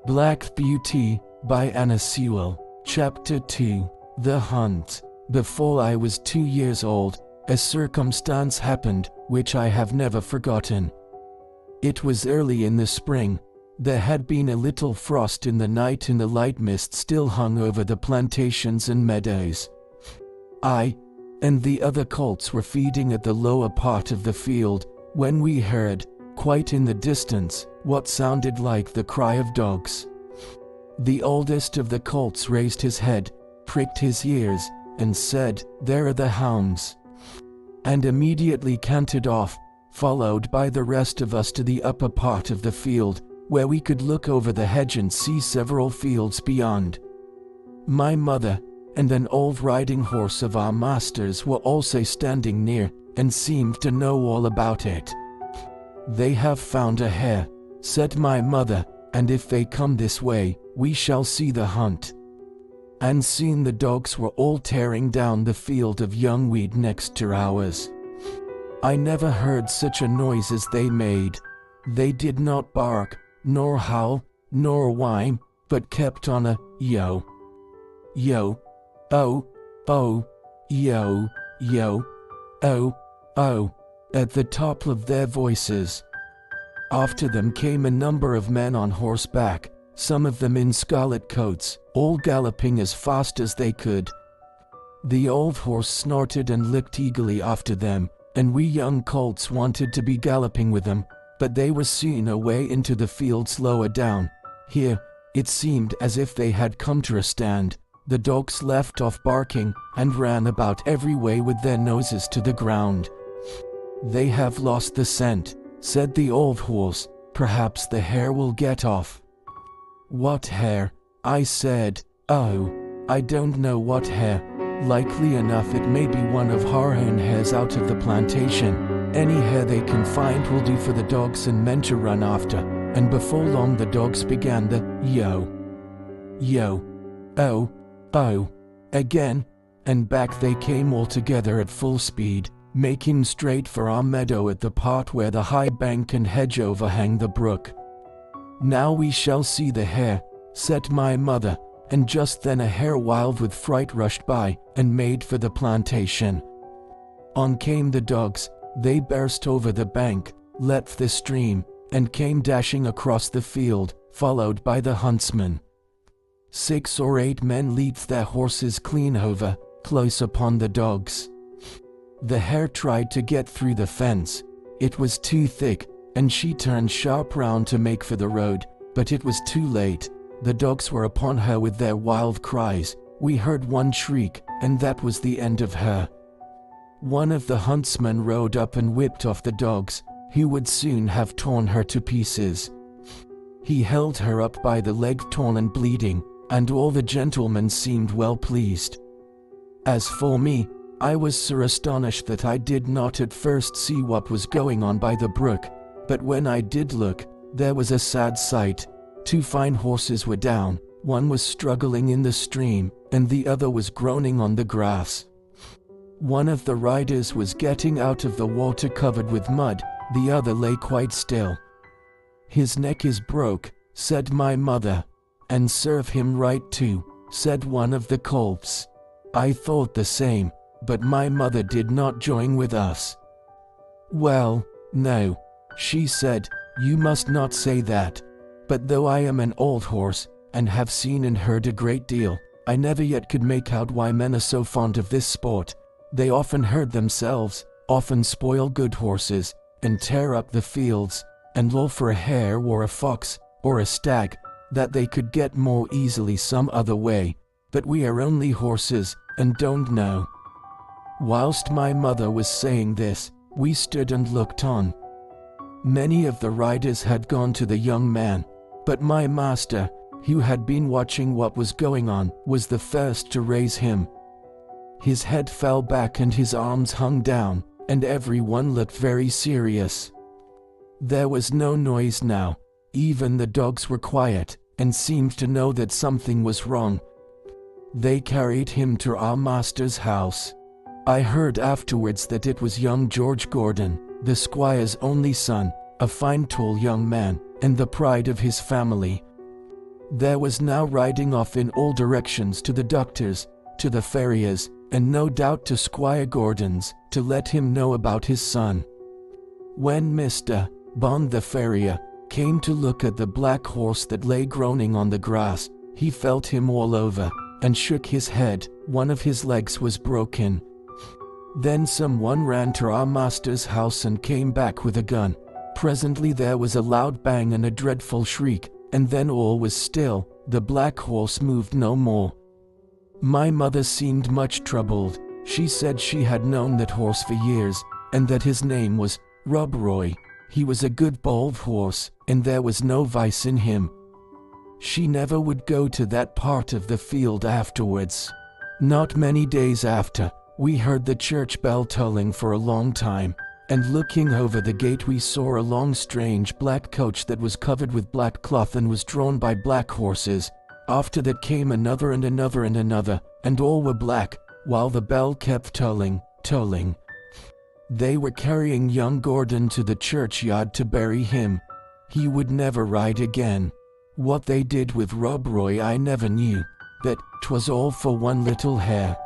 Black Beauty, by Wright Sewell. Chapter 2. The Hunt. Before I was 2 years old, a circumstance happened, which I have never forgotten. It was early in the spring. There had been a little frost in the night and the light mist still hung over the plantations and meadows. I and the other colts were feeding at the lower part of the field, when we heard, quite in the distance, what sounded like the cry of dogs. The oldest of the colts raised his head, pricked his ears, and said, "There are the hounds," and immediately cantered off, followed by the rest of us to the upper part of the field, where we could look over the hedge and see several fields beyond. My mother and an old riding horse of our master's were also standing near, and seemed to know all about it. "They have found a hare," said my mother, "and if they come this way, we shall see the hunt." And soon the dogs were all tearing down the field of young wheat next to ours. I never heard such a noise as they made. They did not bark, nor howl, nor whine, but kept on a yo, yo, oh, oh, yo, yo, oh, oh, at the top of their voices. After them came a number of men on horseback, some of them in scarlet coats, all galloping as fast as they could. The old horse snorted and looked eagerly after them, and we young colts wanted to be galloping with them, but they were soon away into the fields lower down. Here, it seemed as if they had come to a stand. The dogs left off barking and ran about every way with their noses to the ground. "They have lost the scent," said the old horse. "Perhaps the hare will get off." "What hare?" I said. "Oh, I don't know what hare. Likely enough it may be one of our own hares out of the plantation. Any hare they can find will do for the dogs and men to run after." And before long the dogs began the yo, yo, oh, oh, again, and back they came all together at full speed, making straight for our meadow at the part where the high bank and hedge overhang the brook. "Now we shall see the hare," said my mother, and just then a hare wild with fright rushed by, and made for the plantation. On came the dogs. They burst over the bank, leapt the stream, and came dashing across the field, followed by the huntsman. 6 or 8 men leaped their horses clean over, close upon the dogs. The hare tried to get through the fence. It was too thick, and she turned sharp round to make for the road, but it was too late. The dogs were upon her with their wild cries. We heard one shriek, and that was the end of her. One of the huntsmen rode up and whipped off the dogs, who would soon have torn her to pieces. He held her up by the leg torn and bleeding, and all the gentlemen seemed well pleased. As for me, I was so astonished that I did not at first see what was going on by the brook, but when I did look, there was a sad sight. 2 fine horses were down, one was struggling in the stream, and the other was groaning on the grass. One of the riders was getting out of the water covered with mud, the other lay quite still. "His neck is broke," said my mother. "And serve him right too," said one of the colts. I thought the same, but my mother did not join with us. "Well, no," she said, "you must not say that. But though I am an old horse, and have seen and heard a great deal, I never yet could make out why men are so fond of this sport. They often hurt themselves, often spoil good horses, and tear up the fields, and loll for a hare or a fox, or a stag, that they could get more easily some other way. But we are only horses, and don't know." Whilst my mother was saying this, we stood and looked on. Many of the riders had gone to the young man, but my master, who had been watching what was going on, was the first to raise him. His head fell back and his arms hung down, and everyone looked very serious. There was no noise now. Even the dogs were quiet, and seemed to know that something was wrong. They carried him to our master's house. I heard afterwards that it was young George Gordon, the squire's only son, a fine tall young man, and the pride of his family. There was now riding off in all directions to the doctor's, to the farrier's, and no doubt to Squire Gordon's, to let him know about his son. When Mr. Bond the farrier came to look at the black horse that lay groaning on the grass, he felt him all over, and shook his head. One of his legs was broken. Then someone ran to our master's house and came back with a gun. Presently there was a loud bang and a dreadful shriek, and then all was still. The black horse moved no more. My mother seemed much troubled. She said she had known that horse for years, and that his name was Rob Roy. He was a good bold horse, and there was no vice in him. She never would go to that part of the field afterwards. Not many days after, we heard the church bell tolling for a long time, and looking over the gate we saw a long strange black coach that was covered with black cloth and was drawn by black horses. After that came another and another and another, and all were black, while the bell kept tolling, tolling. They were carrying young Gordon to the churchyard to bury him. He would never ride again. What they did with Rob Roy I never knew, but 'twas all for one little hare.